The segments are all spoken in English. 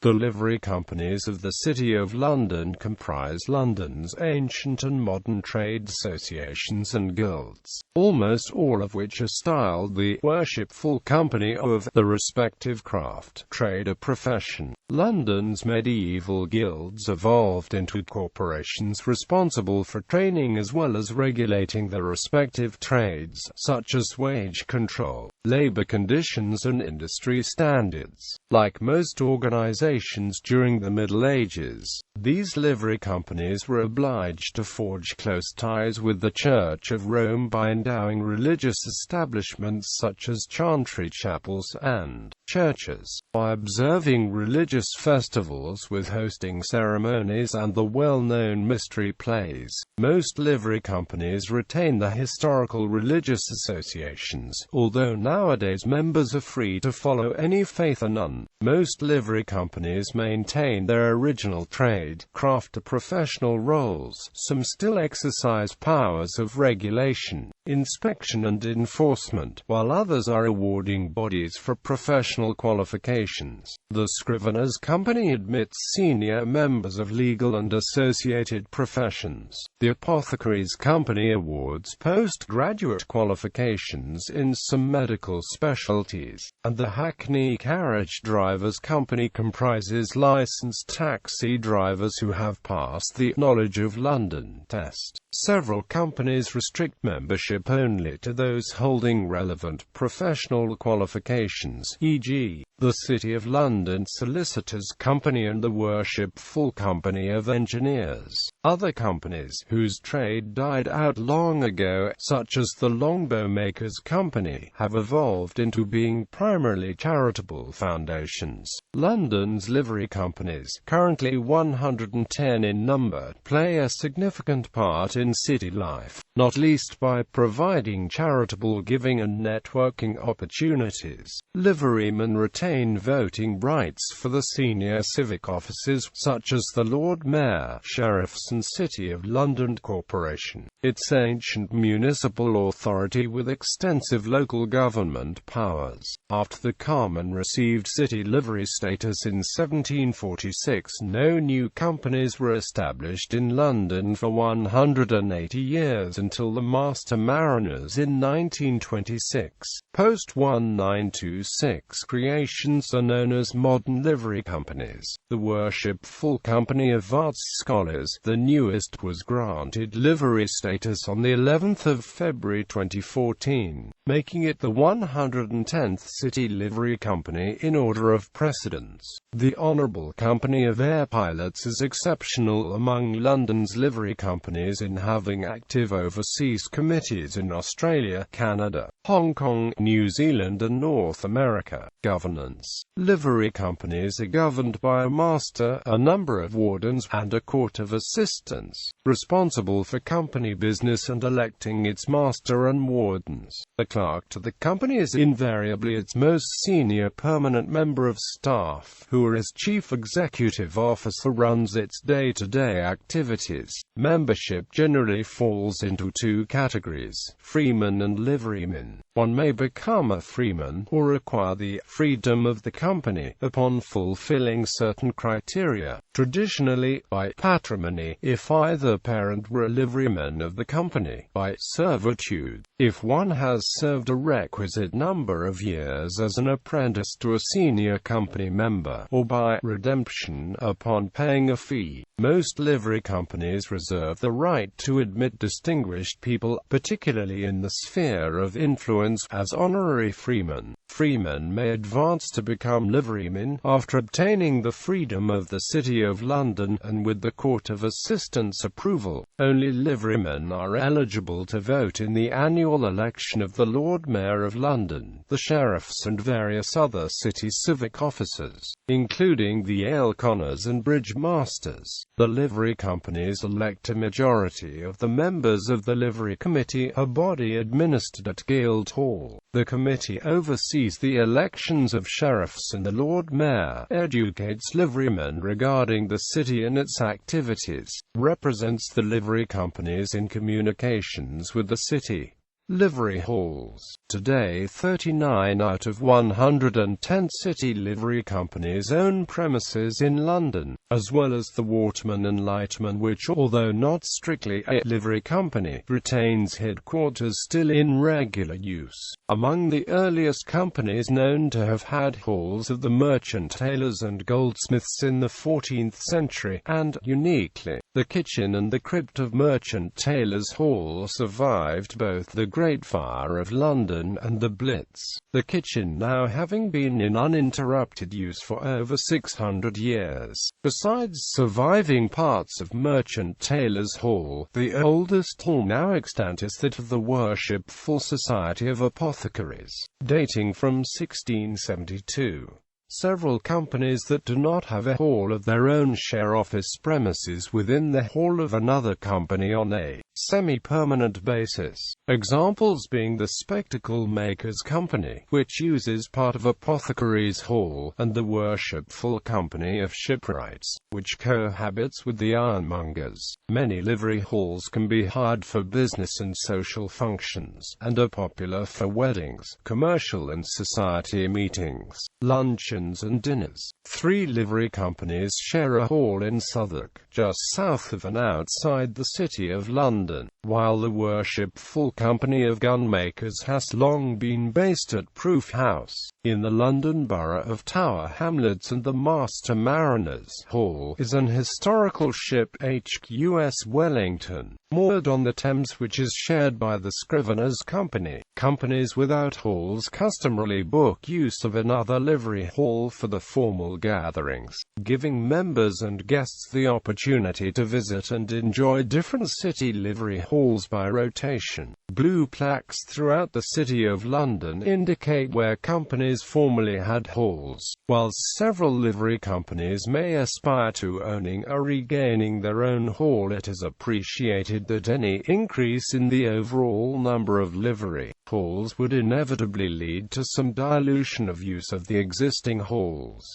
The livery companies of the City of London comprise London's ancient and modern trade associations and guilds, almost all of which are styled the worshipful company of the respective craft, trade or profession. London's medieval guilds evolved into corporations responsible for training as well as regulating the respective trades, such as wage control, labor conditions and industry standards. Like most organizations during the Middle Ages, these livery companies were obliged to forge close ties with the Church of Rome by endowing religious establishments such as chantry chapels and churches, by observing religious festivals with hosting ceremonies and the well-known mystery plays. Most livery companies retain the historical religious associations, although nowadays members are free to follow any faith or none. Most livery companies maintain their original trade, craft or professional roles. Some still exercise powers of regulation, inspection and enforcement, while others are awarding bodies for professional qualifications. The Scriveners Company admits senior members of legal and associated professions. The Apothecaries Company awards postgraduate qualifications in some medical specialties, and the Hackney Carriage Drivers Company comprises licensed taxi drivers who have passed the Knowledge of London test. Several companies restrict membership only to those holding relevant professional qualifications, e.g., the City of London Solicitors Company and the Worshipful Company of Engineers. Other companies, whose trade died out long ago, such as the Longbow Makers Company, have evolved into being primarily charitable foundations. London's livery companies, currently 110 in number, play a significant part in city life, not least by providing charitable giving and networking opportunities. Liverymen retain voting rights for the senior civic offices, such as the Lord Mayor, Sheriffs and City of London Corporation. Its ancient municipal authority with extensive local government powers. After the Carmen received city livery status in 1746, no new companies were established in London for 180 years until the Master Mariners in 1926. Post-1926 creations are known as modern livery companies. The Worshipful Company of Arts Scholars, the newest, was granted livery status on the 11th of February 2014, making it the 110th city livery company in order of precedence. The Honourable Company of Air Pilots is exceptional among London's livery companies in having active overseas committees in Australia, Canada, Hong Kong, New Zealand and North America. Governance. Livery companies are governed by a master, a number of wardens, and a court of assistants, responsible for company business and electing its master and wardens. The clerk to the company is invariably its most senior permanent member of staff, who as chief executive officer runs its day-to-day activities. Membership generally falls into two categories: freemen and liverymen. One may become a freeman, or acquire the freedom of the company, upon fulfilling certain criteria, traditionally, by patrimony, if either parent were a liveryman of the company, by servitude, if one has served a requisite number of years as an apprentice to a senior company member, or by redemption, upon paying a fee. Most livery companies reserve the right to admit distinguished people, particularly in the sphere of influence, as honorary freemen. Freemen may advance to become liverymen after obtaining the freedom of the City of London, and with the Court of Assistants' approval. Only liverymen are eligible to vote in the annual election of the Lord Mayor of London, the sheriffs and various other city civic officers, including the ale conners and bridge masters. The livery companies elect a majority of the members of the Livery Committee, a body administered at Guildhall. The committee oversees the elections of sheriffs and the Lord Mayor, educates liverymen regarding the city and its activities, represents the livery companies in communications with the city. Livery halls. Today 39 out of 110 city livery companies own premises in London, as well as the Waterman and Lightman, which, although not strictly a livery company, retains headquarters still in regular use. Among the earliest companies known to have had halls are the merchant tailors and goldsmiths in the 14th century, and, uniquely, the kitchen and the crypt of Merchant Taylors' Hall survived both the Great Fire of London and the Blitz, the kitchen now having been in uninterrupted use for over 600 years. Besides surviving parts of Merchant Taylors' Hall, the oldest hall now extant is that of the Worshipful Society of Apothecaries, dating from 1672. Several companies that do not have a hall of their own share office premises within the hall of another company on a semi-permanent basis. Examples being the Spectacle Makers Company, which uses part of Apothecaries Hall, and the Worshipful Company of Shipwrights, which cohabits with the Ironmongers. Many livery halls can be hired for business and social functions, and are popular for weddings, commercial and society meetings, luncheons and dinners. 3 livery companies share a hall in Southwark, just south of and outside the City of London, while the Worshipful Company of Gunmakers has long been based at Proof House, in the London Borough of Tower Hamlets, and the Master Mariners' Hall is an historical ship HQS Wellington, moored on the Thames, which is shared by the Scriveners' Company. Companies without halls customarily book use of another livery hall for the formal gatherings, giving members and guests the opportunity to visit and enjoy different city livery halls by rotation. Blue plaques throughout the City of London indicate where companies formerly had halls, while several livery companies may aspire to owning or regaining their own hall. It is appreciated that any increase in the overall number of livery halls would inevitably lead to some dilution of use of the existing halls.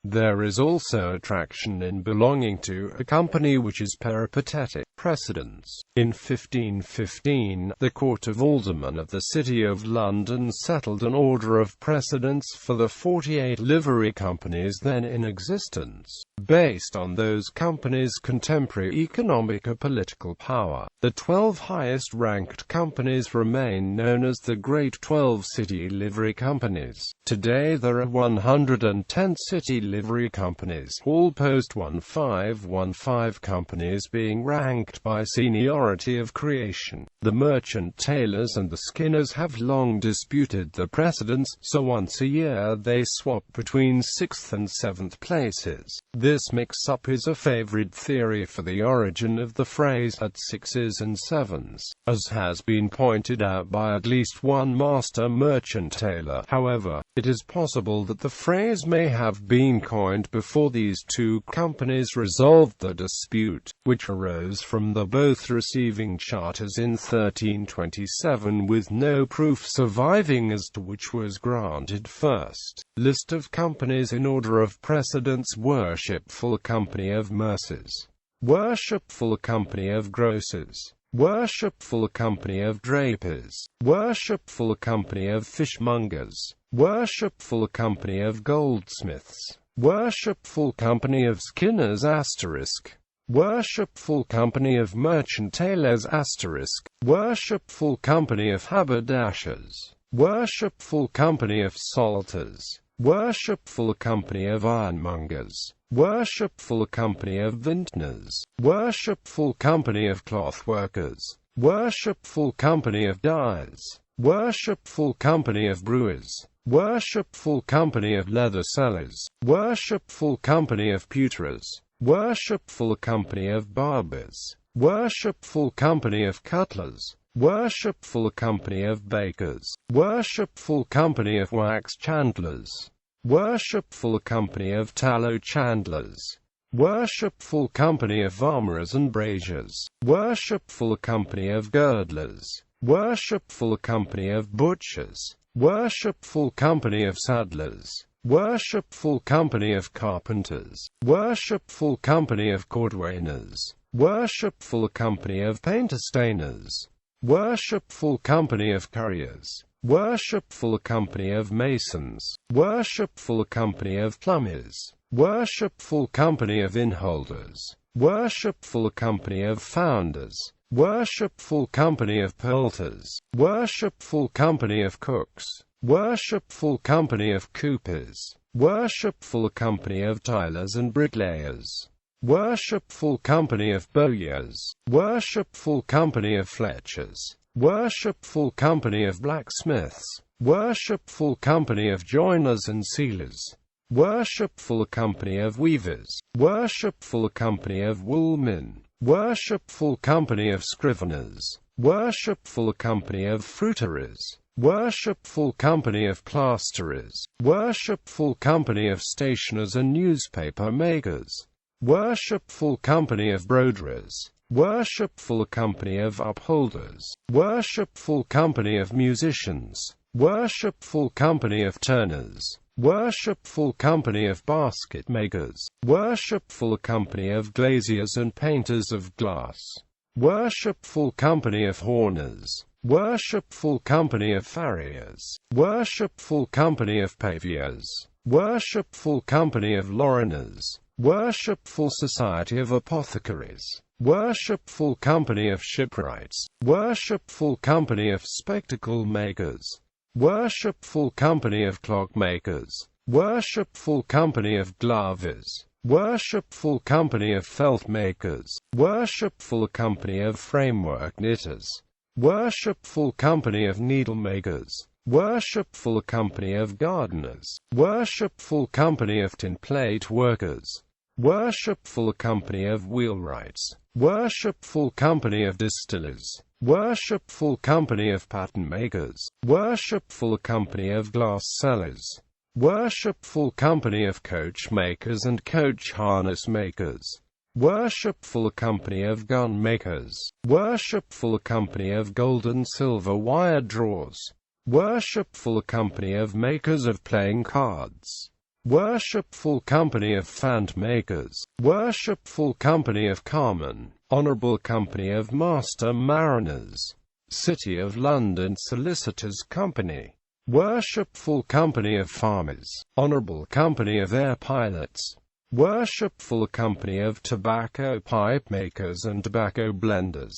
There is also attraction in belonging to a company which is peripatetic. Precedents. In 1515, the Court of Aldermen of the City of London settled an order of precedence for the 48 livery companies then in existence, based on those companies' contemporary economic or political power. The 12 highest-ranked companies remain known as the Great 12 City Livery Companies. Today there are 110 city livery companies, all post-1515 companies being ranked by seniority of creation. The Merchant Taylors and the Skinners have long disputed the precedence, so once a year they swap between 6th and 7th places. This mix-up is a favourite theory for the origin of the phrase "at 6s and 7s", as has been pointed out by at least one master merchant tailor. However, it is possible that the phrase may have been coined before these two companies resolved the dispute, which arose from the both receiving charters in 1327 with no proof surviving as to which was granted first. List of companies in order of precedence: Worshipful Company of Mercers, Worshipful Company of Grocers, Worshipful Company of Drapers, Worshipful Company of Fishmongers, Worshipful Company of Goldsmiths, Worshipful Company of Skinners *, Worshipful Company of Merchant Tailors *, Worshipful Company of Haberdashers, Worshipful Company of Salters, Worshipful Company of Ironmongers, Worshipful Company of Vintners, Worshipful Company of Clothworkers, Worshipful Company of Dyers, Worshipful Company of Brewers, Worshipful Company of Leather Sellers, Worshipful Company of Pewterers, Worshipful Company of Barbers, Worshipful Company of Cutlers, Worshipful Company of Bakers, Worshipful Company of Wax Chandlers, Worshipful Company of Tallow Chandlers, Worshipful Company of Armourers and Braziers, Worshipful Company of Girdlers, Worshipful Company of Butchers, Worshipful Company of Saddlers, Worshipful Company of Carpenters, Worshipful Company of Cordwainers, Worshipful Company of Painter-Stainers, Worshipful company of couriers. Worshipful company of masons. Worshipful company of plumbers. Worshipful company of innholders. Worshipful company of founders. Worshipful company of poulters. Worshipful company of cooks. Worshipful company of coopers. Worshipful company of tilers and bricklayers. Worshipful company of bowyers. Worshipful company of fletchers. Worshipful company of blacksmiths. Worshipful company of joiners and sealers. Worshipful company of weavers. Worshipful company of woolmen. Worshipful company of scriveners. Worshipful company of fruiterers. Worshipful company of plasterers. Worshipful company of stationers and newspaper makers. Worshipful company of broderers. Worshipful company of upholders. Worshipful company of musicians. Worshipful company of turners. Worshipful company of basket makers. Worshipful company of glaziers and painters of glass. Worshipful company of horners. Worshipful company of farriers. Worshipful company of paviers. Worshipful company of loriners. Worshipful society of apothecaries. Worshipful company of shipwrights. Worshipful company of spectacle makers. Worshipful company of clockmakers. Worshipful company of glovers. Worshipful company of felt makers. Worshipful company of framework knitters. Worshipful company of needle makers. Worshipful company of gardeners. Worshipful company of tin plate workers. Worshipful company of wheelwrights. Worshipful company of distillers. Worshipful company of pattern makers. Worshipful company of glass sellers. Worshipful company of coach makers and coach harness makers. Worshipful company of gun makers. Worshipful company of gold and silver wire drawers. Worshipful company of makers of playing cards. Worshipful company of fan makers. Worshipful company of carmen. Honourable company of master mariners. City of London Solicitors Company. Worshipful company of farmers. Honourable company of air pilots. Worshipful company of tobacco pipe makers and tobacco blenders.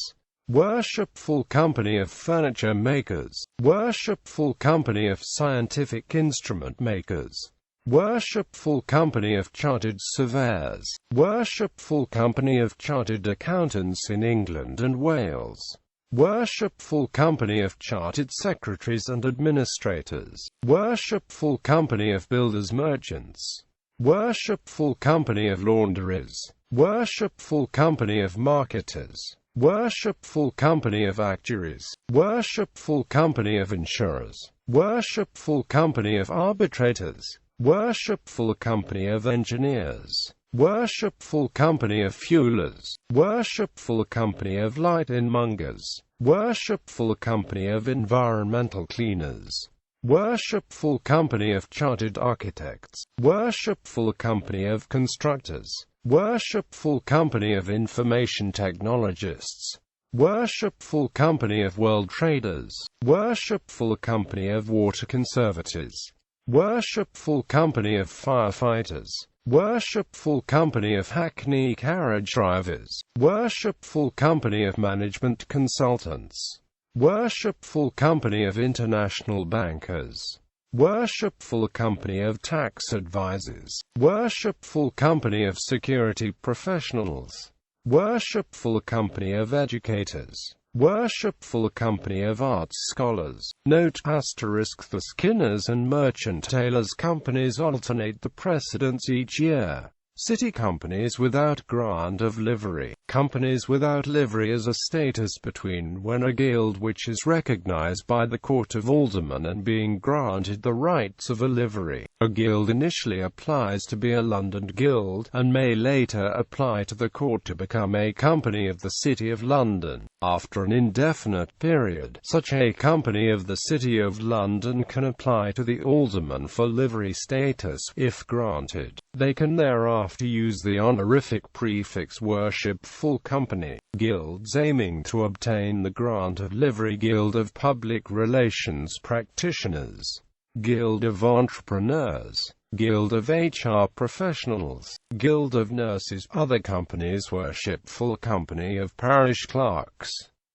Worshipful company of furniture makers. Worshipful company of scientific instrument makers. Worshipful company of chartered surveyors. Worshipful company of chartered accountants in England and Wales. Worshipful company of chartered secretaries and administrators. Worshipful company of builders merchants. Worshipful company of launderers. Worshipful company of marketers. Worshipful company of actuaries. Worshipful company of insurers. Worshipful company of arbitrators. Worshipful company of engineers. Worshipful company of fuelers. Worshipful company of light-in-mongers. Worshipful company of environmental cleaners. Worshipful company of chartered architects. Worshipful company of constructors. Worshipful company of information technologists. Worshipful company of world traders. Worshipful company of water conservators. Worshipful company of firefighters. Worshipful company of hackney carriage drivers. Worshipful company of management consultants. Worshipful company of international bankers. Worshipful company of tax advisors. Worshipful company of security professionals. Worshipful company of educators. Worshipful company of arts scholars. Note asterisk: the Skinners and Merchant Tailors Companies alternate the precedence each year. City companies without grant of livery. Companies without livery is a status between when a guild which is recognized by the Court of Aldermen and being granted the rights of a livery. A guild initially applies to be a London guild, and may later apply to the court to become a company of the City of London. After an indefinite period, such a company of the City of London can apply to the Alderman for livery status, if granted. They can thereafter use the honorific prefix Worshipful Company. Guilds aiming to obtain the grant of livery: Guild of Public Relations Practitioners, Guild of Entrepreneurs, Guild of HR Professionals, Guild of Nurses. Other companies: Worshipful Company of Parish Clerks,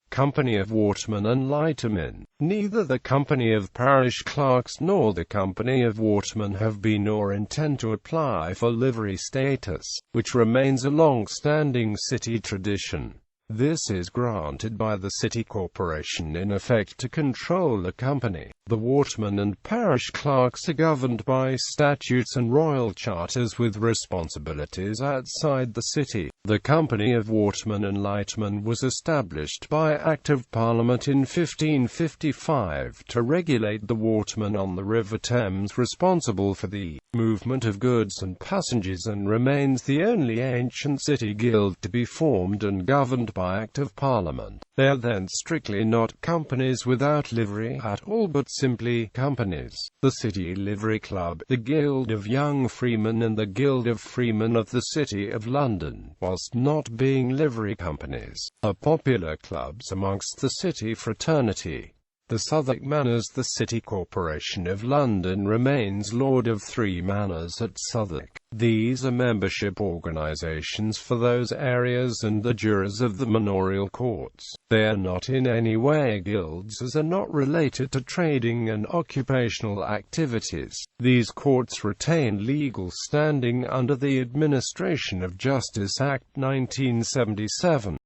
Company of Watermen and Lightermen. Neither the Company of Parish Clerks nor the Company of Watermen have been or intend to apply for livery status, which remains a long-standing city tradition. This is granted by the city corporation in effect to control the company. The watermen and parish clerks are governed by statutes and royal charters with responsibilities outside the city. The Company of Watermen and Lightermen was established by Act of Parliament in 1555 to regulate the watermen on the River Thames responsible for the movement of goods and passengers, and remains the only ancient city guild to be formed and governed by Act of Parliament. They are then strictly not companies without livery at all, but simply companies. The City Livery Club, the Guild of Young Freemen and the Guild of Freemen of the City of London, whilst not being livery companies, are popular clubs amongst the city fraternity. The Southwark Manors. The City Corporation of London remains Lord of 3 manors at Southwark. These are membership organisations for those areas and the jurors of the manorial courts. They are not in any way guilds, as are not related to trading and occupational activities. These courts retain legal standing under the Administration of Justice Act 1977.